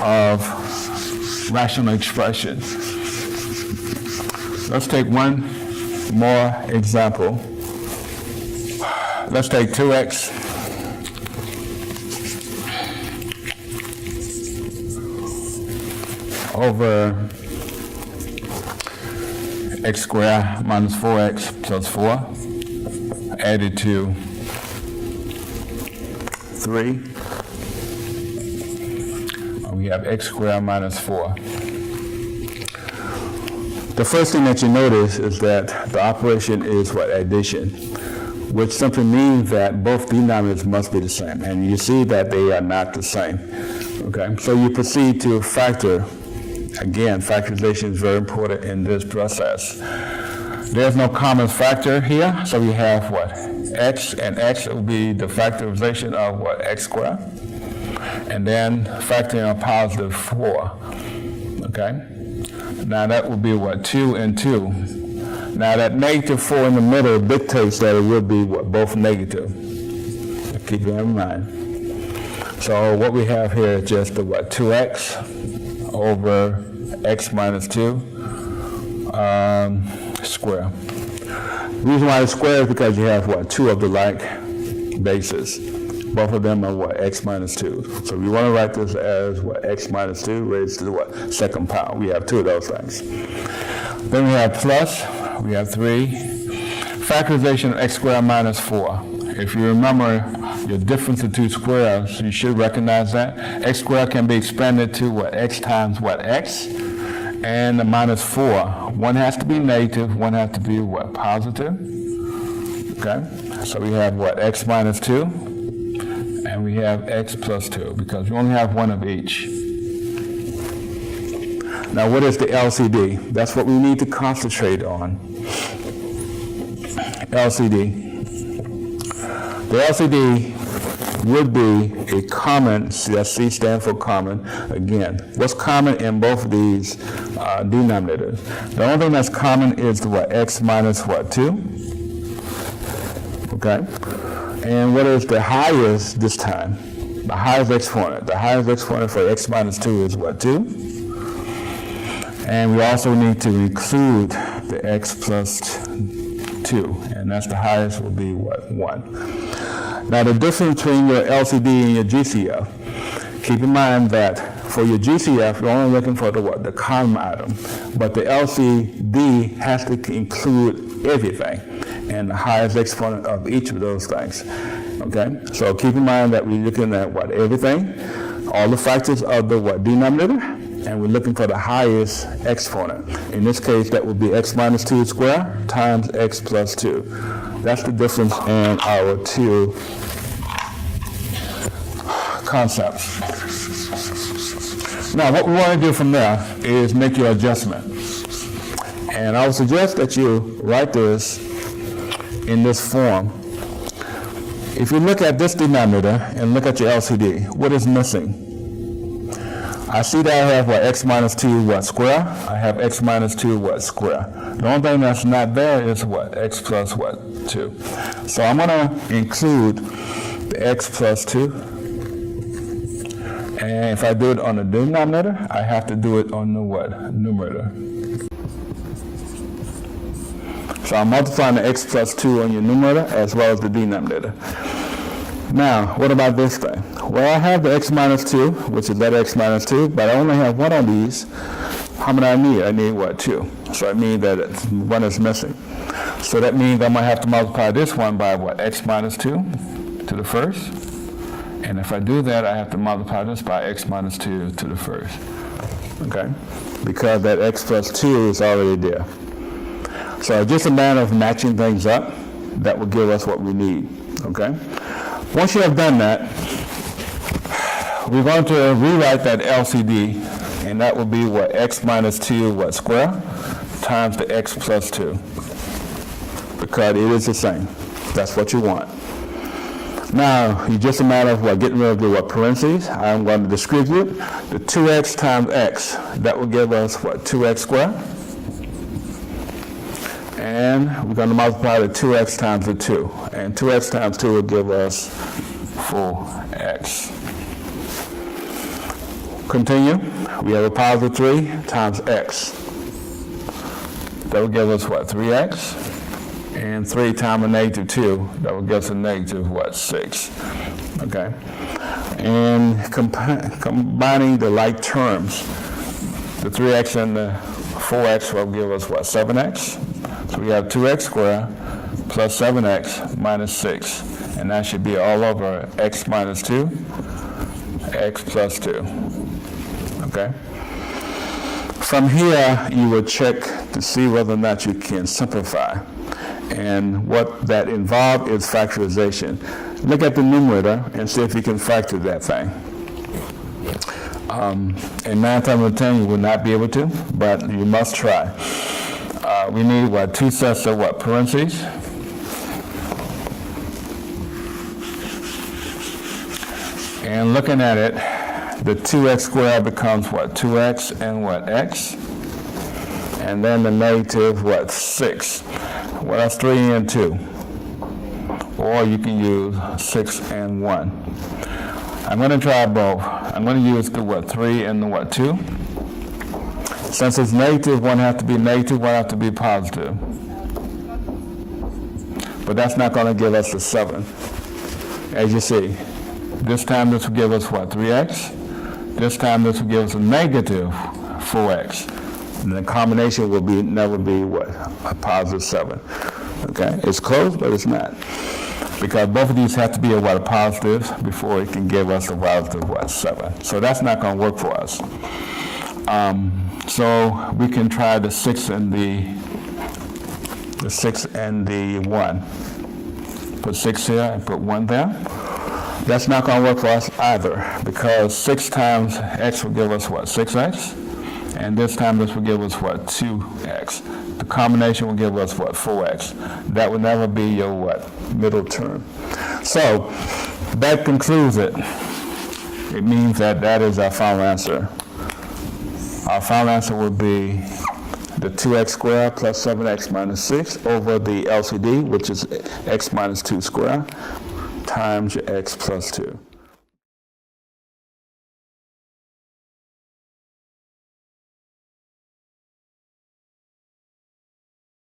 of rational expressions. Let's take one more example. Let's take 2x over x squared minus 4x plus 4 added to 3. We have x squared minus 4. The first thing that you notice is that the operation is what? Addition, which simply means that both denominators must be the same. And you see that they are not the same. Okay, so you proceed to factor. Again, factorization is very important in this process. There's no common factor here, so we have what? X, and x will be the factorization of what? X squared. And then factoring a positive 4. Okay? Now that will be what? 2 and 2. Now that negative 4 in the middle dictates that it will be what? Both negative. So keep that in mind. So what we have here is just the what? 2x over x minus 2 square. The reason why it's square is because you have what? 2 of the like bases. Both of them are what? X minus 2. So we want to write this as what? X minus 2 raised to the what? Second power. We have 2 of those things. Then we have plus. We have 3. Factorization of x squared minus 4. If you remember your difference of 2 squares, you should recognize that. X squared can be expanded to what? X times what? X. And the minus 4. One has to be negative, one has to be what? Positive. Okay? So we have what? X minus 2. And we have x plus 2, because we only have one of each. Now what is the LCD? That's what we need to concentrate on. LCD. The LCD would be a common, that C stands for common. Again, what's common in both of these denominators? The only thing that's common is the what? X minus what? 2. Okay? And what is the highest this time? The highest exponent. The highest exponent for x minus 2 is what? 2. And we also need to include the x plus 2. And that's the highest will be what? 1. Now the difference between your LCD and your GCF, keep in mind that for your GCF, you're only looking for the what? The common item. But the LCD has to include everything and the highest exponent of each of those things. Okay? So keep in mind that we're looking at what? Everything, all the factors of the what? Denominator, and we're looking for the highest exponent. In this case, that would be x minus 2 squared times x plus 2. That's the difference in our two concepts. Now, what we want to do from there is make your adjustment. And I would suggest that you write this in this form. If you look at this denominator and look at your LCD, what is missing? I see that I have what? X minus 2 what? Square. I have x minus 2 what? Square. The only thing that's not there is what? X plus what? 2. So I'm going to include the x plus 2. And if I do it on the denominator, I have to do it on the what? Numerator. So I'm multiplying the x plus 2 on your numerator as well as the denominator. Now, what about this thing? Well, I have the x minus 2, which is that x minus 2, but I only have one of these. How many I need? I need what? 2. So I mean that one is missing. So that means I'm going to have to multiply this one by what? X minus 2 to the first. And if I do that, I have to multiply this by x minus 2 to the first. Okay? Because that x plus 2 is already there. So just a matter of matching things up, that will give us what we need. Okay? Once you have done that, we're going to rewrite that LCD, and that will be what? X minus 2 what? Square times the x plus 2. Because it is the same. That's what you want. Now, it's just a matter of what? Getting rid of the what? Parentheses. I'm going to distribute the 2x times x. That will give us what? 2x squared. And we're going to multiply the 2x times the 2. And 2x times 2 will give us 4x. Continue. We have a positive 3 times x. That will give us what, 3x? And 3 times a negative 2, that will give us a negative what, 6. Okay? And combining the like terms, the 3x and the 4x will give us what, 7x? So we have 2x squared plus 7x minus 6. And that should be all over x minus 2, x plus 2. Okay? From here, you will check to see whether or not you can simplify. And what that involves is factorization. Look at the numerator and see if you can factor that thing. And 9 times out of 10, you will not be able to, but you must try. We need what, 2 sets of what, parentheses? And looking at it, the 2x squared becomes what, 2x and what, x? And then the negative, what, 6. Well, that's 3 and 2. Or you can use 6 and 1. I'm going to try both. I'm going to use the what, 3 and the what, 2. Since it's negative, one has to be negative, one has to be positive. But that's not going to give us a 7. As you see, this time this will give us what, 3x? This time this will give us a negative 4x. And the combination will be never be what? A positive 7. Okay? It's close, but it's not. Because both of these have to be a what, a positive before it can give us a positive what, 7. So that's not going to work for us. So we can try the 6 and the 1. Put 6 here and put 1 there. That's not going to work for us either, because 6 times x will give us what, 6x? And this time this will give us what, 2x. The combination will give us what, 4x. That will never be your what, middle term. So that concludes it. It means that that is our final answer. Our final answer would be the 2x squared plus 7x minus 6 over the LCD, which is x minus 2 squared, times your x plus 2.